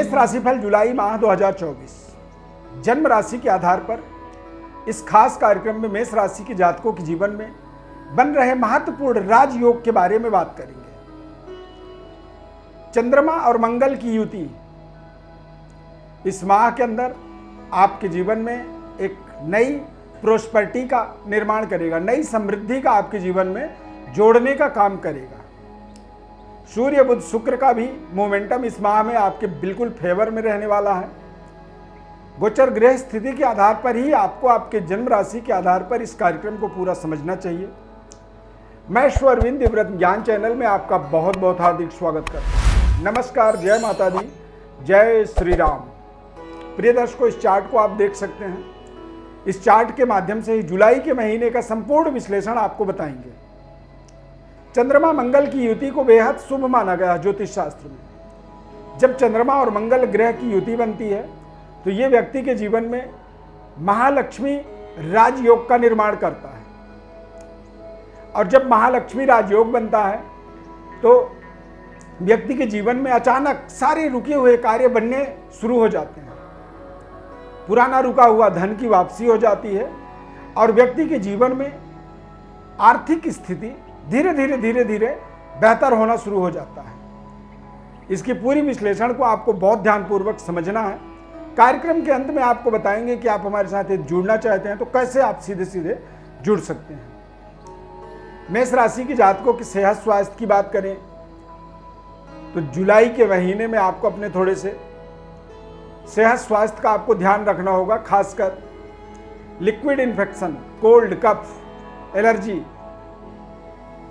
मेष राशिफल जुलाई माह 2024 जन्म राशि के आधार पर इस खास कार्यक्रम में मेष राशि के जातकों के जीवन में बन रहे महत्वपूर्ण राजयोग के बारे में बात करेंगे। चंद्रमा और मंगल की युति इस माह के अंदर आपके जीवन में एक नई प्रोस्पेरिटी का निर्माण करेगा, नई समृद्धि का आपके जीवन में जोड़ने का काम करेगा। सूर्य बुध शुक्र का भी मोमेंटम इस माह में आपके बिल्कुल फेवर में रहने वाला है। गोचर ग्रह स्थिति के आधार पर ही आपको आपके जन्म राशि के आधार पर इस कार्यक्रम को पूरा समझना चाहिए। मैं ईश्वरविंद दिव्यव्रत ज्ञान चैनल में आपका बहुत बहुत हार्दिक स्वागत करता हूँ। नमस्कार, जय माता दी, जय श्री राम। प्रिय दर्शकों, इस चार्ट को आप देख सकते हैं। इस चार्ट के माध्यम से ही जुलाई के महीने का संपूर्ण विश्लेषण आपको बताएंगे। चंद्रमा मंगल की युति को बेहद शुभ माना गया ज्योतिष शास्त्र में। जब चंद्रमा और मंगल ग्रह की युति बनती है तो ये व्यक्ति के जीवन में महालक्ष्मी राजयोग का निर्माण करता है, और जब महालक्ष्मी राजयोग बनता है तो व्यक्ति के जीवन में अचानक सारे रुके हुए कार्य बनने शुरू हो जाते हैं। पुराना रुका हुआ धन की वापसी हो जाती है और व्यक्ति के जीवन में आर्थिक स्थिति धीरे धीरे बेहतर होना शुरू हो जाता है। इसकी पूरी विश्लेषण को आपको बहुत ध्यानपूर्वक समझना है। कार्यक्रम के अंत में आपको बताएंगे कि आप हमारे साथ जुड़ना चाहते हैं तो कैसे आप सीधे सीधे जुड़ सकते हैं। मेष राशि के जातकों की सेहत स्वास्थ्य की बात करें तो जुलाई के महीने में आपको अपने थोड़े से सेहत स्वास्थ्य का आपको ध्यान रखना होगा। खासकर लिक्विड इन्फेक्शन, कोल्ड, कफ, एलर्जी,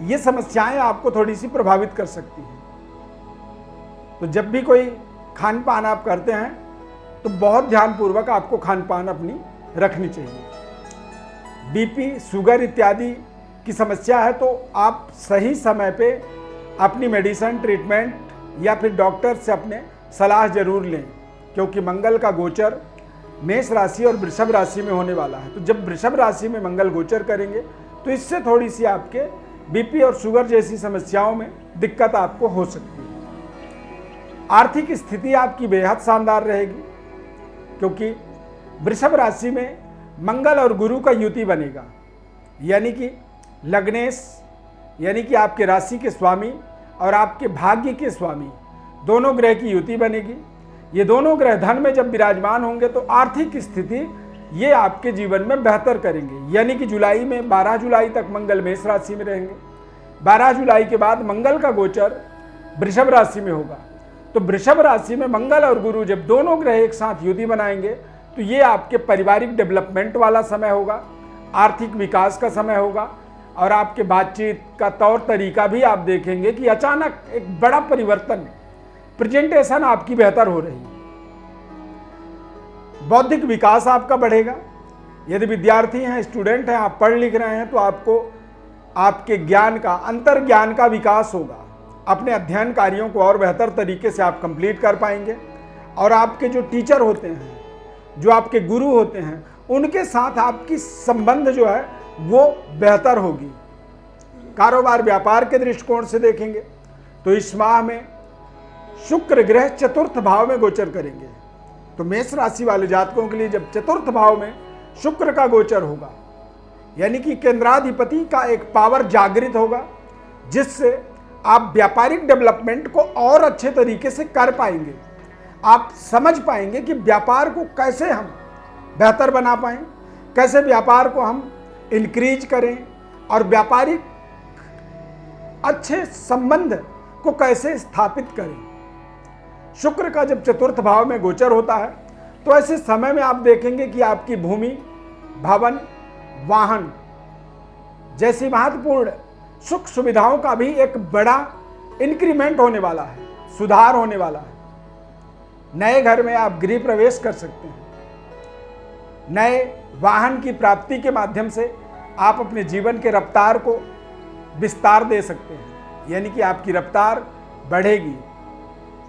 ये समस्याएं आपको थोड़ी सी प्रभावित कर सकती हैं। तो जब भी कोई खान पान आप करते हैं तो बहुत ध्यानपूर्वक आपको खान पान अपनी रखनी चाहिए। बीपी, शुगर इत्यादि की समस्या है तो आप सही समय पे अपनी मेडिसिन, ट्रीटमेंट या फिर डॉक्टर से अपने सलाह जरूर लें, क्योंकि मंगल का गोचर मेष राशि और वृषभ राशि में होने वाला है। तो जब वृषभ राशि में मंगल गोचर करेंगे तो इससे थोड़ी सी आपके बीपी और शुगर जैसी समस्याओं में दिक्कत आपको हो सकती है। आर्थिक स्थिति आपकी बेहद शानदार रहेगी, क्योंकि वृषभ राशि में मंगल और गुरु का युति बनेगा, यानी कि लग्नेश यानी कि आपके राशि के स्वामी और आपके भाग्य के स्वामी दोनों ग्रह की युति बनेगी। ये दोनों ग्रह धन में जब विराजमान होंगे तो आर्थिक स्थिति ये आपके जीवन में बेहतर करेंगे। यानी कि जुलाई में 12 जुलाई तक मंगल मेष राशि में रहेंगे। 12 जुलाई के बाद मंगल का गोचर वृषभ राशि में होगा। तो वृषभ राशि में मंगल और गुरु जब दोनों ग्रह एक साथ युति बनाएंगे तो ये आपके पारिवारिक डेवलपमेंट वाला समय होगा, आर्थिक विकास का समय होगा, और आपके बातचीत का तौर तरीका भी आप देखेंगे कि अचानक एक बड़ा परिवर्तन, प्रेजेंटेशन आपकी बेहतर हो रही है। बौद्धिक विकास आपका बढ़ेगा। यदि विद्यार्थी हैं, स्टूडेंट हैं, आप पढ़ लिख रहे हैं तो आपको आपके ज्ञान का, अंतर ज्ञान का विकास होगा। अपने अध्ययन कार्यों को और बेहतर तरीके से आप कंप्लीट कर पाएंगे, और आपके जो टीचर होते हैं, जो आपके गुरु होते हैं, उनके साथ आपकी संबंध जो है वो बेहतर होगी। कारोबार व्यापार के दृष्टिकोण से देखेंगे तो इस माह में शुक्र ग्रह चतुर्थ भाव में गोचर करेंगे। तो मेष राशि वाले जातकों के लिए जब चतुर्थ भाव में शुक्र का गोचर होगा, यानी कि केंद्राधिपति का एक पावर जागृत होगा, जिससे आप व्यापारिक डेवलपमेंट को और अच्छे तरीके से कर पाएंगे। आप समझ पाएंगे कि व्यापार को कैसे हम बेहतर बना पाएं, कैसे व्यापार को हम इंक्रीज करें, और व्यापारिक अच्छे संबंध को कैसे स्थापित करें। शुक्र का जब चतुर्थ भाव में गोचर होता है तो ऐसे समय में आप देखेंगे कि आपकी भूमि, भवन, वाहन जैसी महत्वपूर्ण सुख सुविधाओं का भी एक बड़ा इंक्रीमेंट होने वाला है, सुधार होने वाला है। नए घर में आप गृह प्रवेश कर सकते हैं। नए वाहन की प्राप्ति के माध्यम से आप अपने जीवन के रफ्तार को विस्तार दे सकते हैं, यानी कि आपकी रफ्तार बढ़ेगी।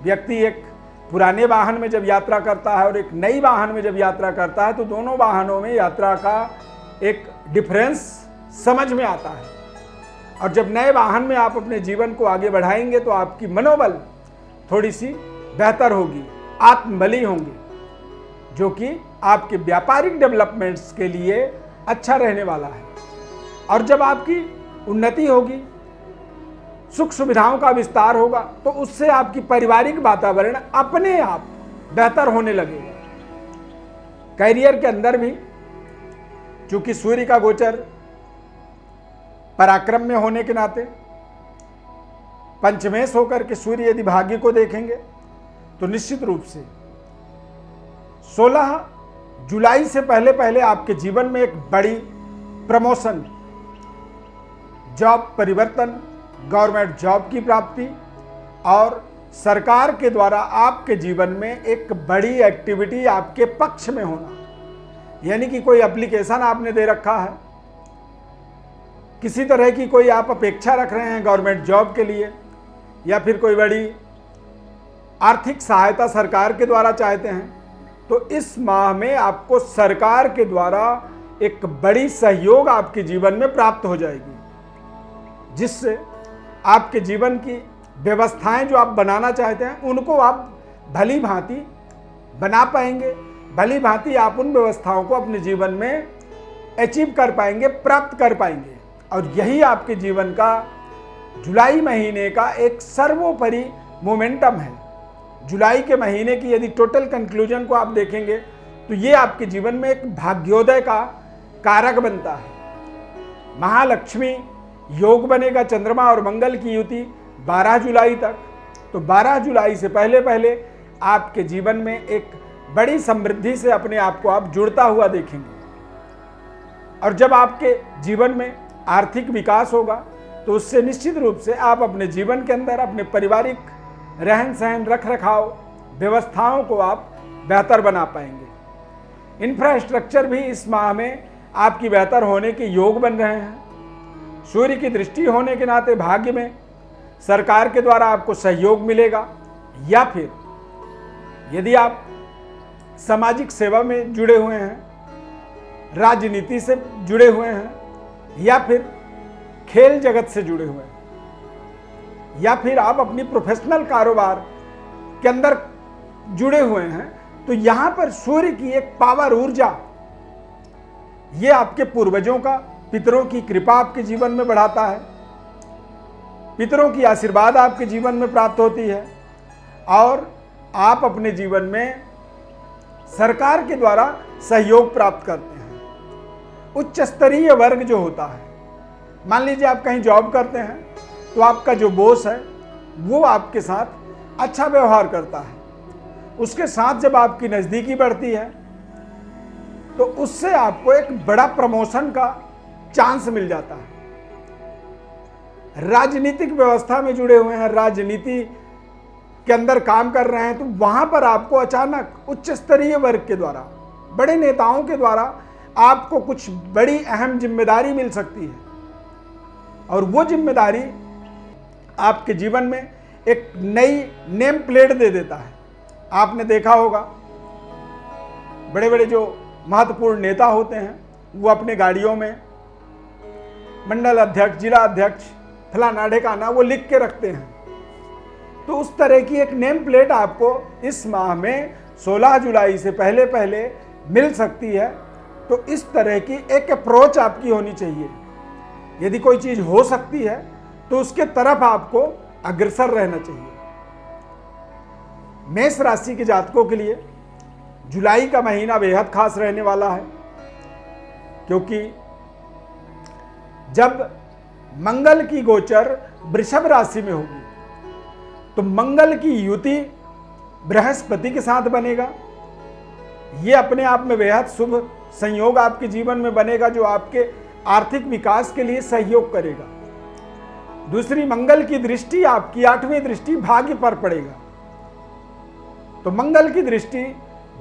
व्यक्ति एक पुराने वाहन में जब यात्रा करता है और एक नई वाहन में जब यात्रा करता है तो दोनों वाहनों में यात्रा का एक डिफरेंस समझ में आता है। और जब नए वाहन में आप अपने जीवन को आगे बढ़ाएंगे तो आपकी मनोबल थोड़ी सी बेहतर होगी, आत्मबली होंगे, जो कि आपके व्यापारिक डेवलपमेंट्स के लिए अच्छा रहने वाला है। और जब आपकी उन्नति होगी, सुख सुविधाओं का विस्तार होगा, तो उससे आपकी पारिवारिक वातावरण अपने आप बेहतर होने लगेगा। कैरियर के अंदर भी चूंकि सूर्य का गोचर पराक्रम में होने के नाते पंचमेश होकर के सूर्य यदि भाग्य को देखेंगे तो निश्चित रूप से 16 जुलाई से पहले पहले आपके जीवन में एक बड़ी प्रमोशन, जॉब परिवर्तन, गवर्नमेंट जॉब की प्राप्ति और सरकार के द्वारा आपके जीवन में एक बड़ी एक्टिविटी आपके पक्ष में होना। यानी कि कोई एप्लीकेशन आपने दे रखा है, किसी तरह की कोई आप अपेक्षा रख रहे हैं गवर्नमेंट जॉब के लिए, या फिर कोई बड़ी आर्थिक सहायता सरकार के द्वारा चाहते हैं, तो इस माह में आपको सरकार के द्वारा एक बड़ी सहयोग आपके जीवन में प्राप्त हो जाएगी, जिससे आपके जीवन की व्यवस्थाएं जो आप बनाना चाहते हैं उनको आप भली भांति बना पाएंगे, भली भांति आप उन व्यवस्थाओं को अपने जीवन में अचीव कर पाएंगे, प्राप्त कर पाएंगे। और यही आपके जीवन का जुलाई महीने का एक सर्वोपरि मोमेंटम है। जुलाई के महीने की यदि टोटल कंक्लूजन को आप देखेंगे तो ये आपके जीवन में एक भाग्योदय का कारक बनता है। महालक्ष्मी योग बनेगा, चंद्रमा और मंगल की युति 12 जुलाई तक। तो 12 जुलाई से पहले पहले आपके जीवन में एक बड़ी समृद्धि से अपने आप को आप जुड़ता हुआ देखेंगे। और जब आपके जीवन में आर्थिक विकास होगा तो उससे निश्चित रूप से आप अपने जीवन के अंदर अपने पारिवारिक रहन सहन, रख रखाव व्यवस्थाओं को आप बेहतर बना पाएंगे। इंफ्रास्ट्रक्चर भी इस माह में आपकी बेहतर होने के योग बन रहे हैं। सूर्य की दृष्टि होने के नाते भाग्य में सरकार के द्वारा आपको सहयोग मिलेगा, या फिर यदि आप सामाजिक सेवा में जुड़े हुए हैं, राजनीति से जुड़े हुए हैं, या फिर खेल जगत से जुड़े हुए हैं, या फिर आप अपनी प्रोफेशनल कारोबार के अंदर जुड़े हुए हैं, तो यहां पर सूर्य की एक पावर, ऊर्जा, ये आपके पूर्वजों का, पितरों की कृपा आपके जीवन में बढ़ाता है, पितरों की आशीर्वाद आपके जीवन में प्राप्त होती है, और आप अपने जीवन में सरकार के द्वारा सहयोग प्राप्त करते हैं। उच्च स्तरीय वर्ग जो होता है, मान लीजिए आप कहीं जॉब करते हैं तो आपका जो बॉस है वो आपके साथ अच्छा व्यवहार करता है, उसके साथ जब आपकी नज़दीकी बढ़ती है तो उससे आपको एक बड़ा प्रमोशन का चांस मिल जाता है। राजनीतिक व्यवस्था में जुड़े हुए हैं, राजनीति के अंदर काम कर रहे हैं, तो वहां पर आपको अचानक उच्च स्तरीय वर्ग के द्वारा, बड़े नेताओं के द्वारा आपको कुछ बड़ी अहम जिम्मेदारी मिल सकती है, और वो जिम्मेदारी आपके जीवन में एक नई नेम प्लेट दे देता है। आपने देखा होगा बड़े बड़े जो महत्वपूर्ण नेता होते हैं वो अपने गाड़ियों में मंडल अध्यक्ष, जिला अध्यक्ष, फलाना ढेकाना वो लिख के रखते हैं। तो उस तरह की एक नेम प्लेट आपको इस माह में 16 जुलाई से पहले पहले मिल सकती है। तो इस तरह की एक अप्रोच आपकी होनी चाहिए। यदि कोई चीज़ हो सकती है तो उसके तरफ आपको अग्रसर रहना चाहिए। मेष राशि के जातकों के लिए जुलाई का महीना बेहद खास रहने वाला है, क्योंकि जब मंगल की गोचर वृषभ राशि में होगी तो मंगल की युति बृहस्पति के साथ बनेगा। ये अपने आप में बेहद शुभ संयोग आपके जीवन में बनेगा, जो आपके आर्थिक विकास के लिए सहयोग करेगा। दूसरी, मंगल की दृष्टि, आपकी 8वीं दृष्टि भाग्य पर पड़ेगा। तो मंगल की दृष्टि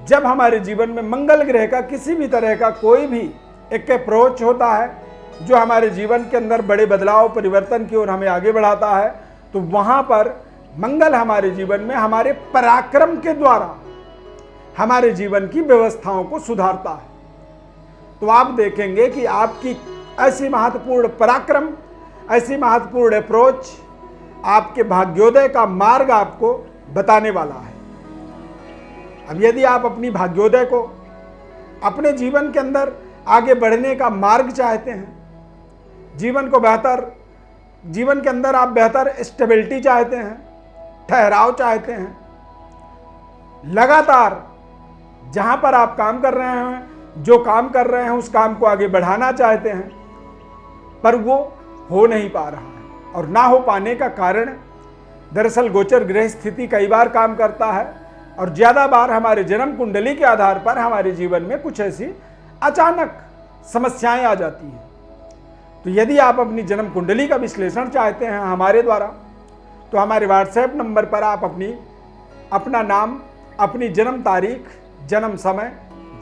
जब हमारे जीवन में मंगल ग्रह का किसी भी तरह का कोई भी एक अप्रोच होता है जो हमारे जीवन के अंदर बड़े बदलाव, परिवर्तन की ओर हमें आगे बढ़ाता है, तो वहां पर मंगल हमारे जीवन में हमारे पराक्रम के द्वारा हमारे जीवन की व्यवस्थाओं को सुधारता है। तो आप देखेंगे कि आपकी ऐसी महत्वपूर्ण पराक्रम, ऐसी महत्वपूर्ण अप्रोच आपके भाग्योदय का मार्ग आपको बताने वाला है। अब यदि आप अपनी भाग्योदय को अपने जीवन के अंदर आगे बढ़ने का मार्ग चाहते हैं, जीवन के अंदर आप बेहतर स्टेबिलिटी चाहते हैं, ठहराव चाहते हैं, लगातार जहां पर आप काम कर रहे हैं, जो काम कर रहे हैं उस काम को आगे बढ़ाना चाहते हैं, पर वो हो नहीं पा रहा है। और ना हो पाने का कारण दरअसल गोचर ग्रह स्थिति कई बार काम करता है और ज़्यादा बार हमारे जन्म कुंडली के आधार पर हमारे जीवन में कुछ ऐसी अचानक समस्याएं आ जाती हैं। तो यदि आप अपनी जन्म कुंडली का विश्लेषण चाहते हैं हमारे द्वारा, तो हमारे व्हाट्सएप नंबर पर आप अपना नाम, अपनी जन्म तारीख, जन्म समय,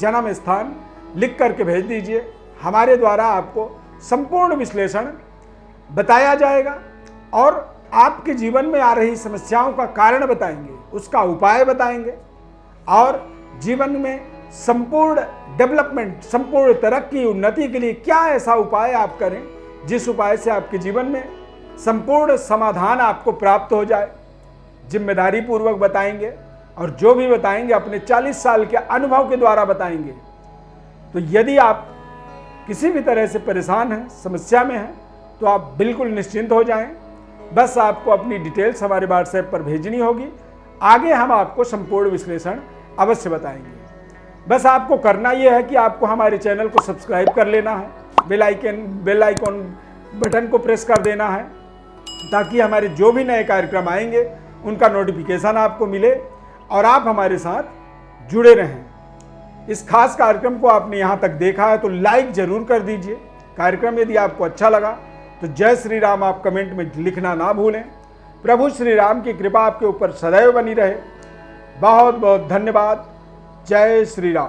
जन्म स्थान लिख करके भेज दीजिए। हमारे द्वारा आपको संपूर्ण विश्लेषण बताया जाएगा और आपके जीवन में आ रही समस्याओं का कारण बताएंगे, उसका उपाय बताएंगे और जीवन में संपूर्ण डेवलपमेंट, संपूर्ण तरक्की, उन्नति के लिए क्या ऐसा उपाय आप करें जिस उपाय से आपके जीवन में संपूर्ण समाधान आपको प्राप्त हो जाए। जिम्मेदारी पूर्वक बताएंगे और जो भी बताएंगे अपने 40 साल के अनुभव के द्वारा बताएंगे। तो यदि आप किसी भी तरह से परेशान हैं, समस्या में हैं, तो आप बिल्कुल निश्चिंत हो जाएं। बस आपको अपनी डिटेल्स हमारे व्हाट्सएप पर भेजनी होगी, आगे हम आपको संपूर्ण विश्लेषण अवश्य बताएंगे। बस आपको करना यह है कि आपको हमारे चैनल को सब्सक्राइब कर लेना है, बेल आइकन बटन को प्रेस कर देना है, ताकि हमारे जो भी नए कार्यक्रम आएंगे उनका नोटिफिकेशन आपको मिले और आप हमारे साथ जुड़े रहें। इस खास कार्यक्रम को आपने यहाँ तक देखा है तो लाइक जरूर कर दीजिए। कार्यक्रम यदि आपको अच्छा लगा तो जय श्री राम आप कमेंट में लिखना ना भूलें। प्रभु श्री राम की कृपा आपके ऊपर सदैव बनी रहे। बहुत बहुत धन्यवाद। जय श्री राम।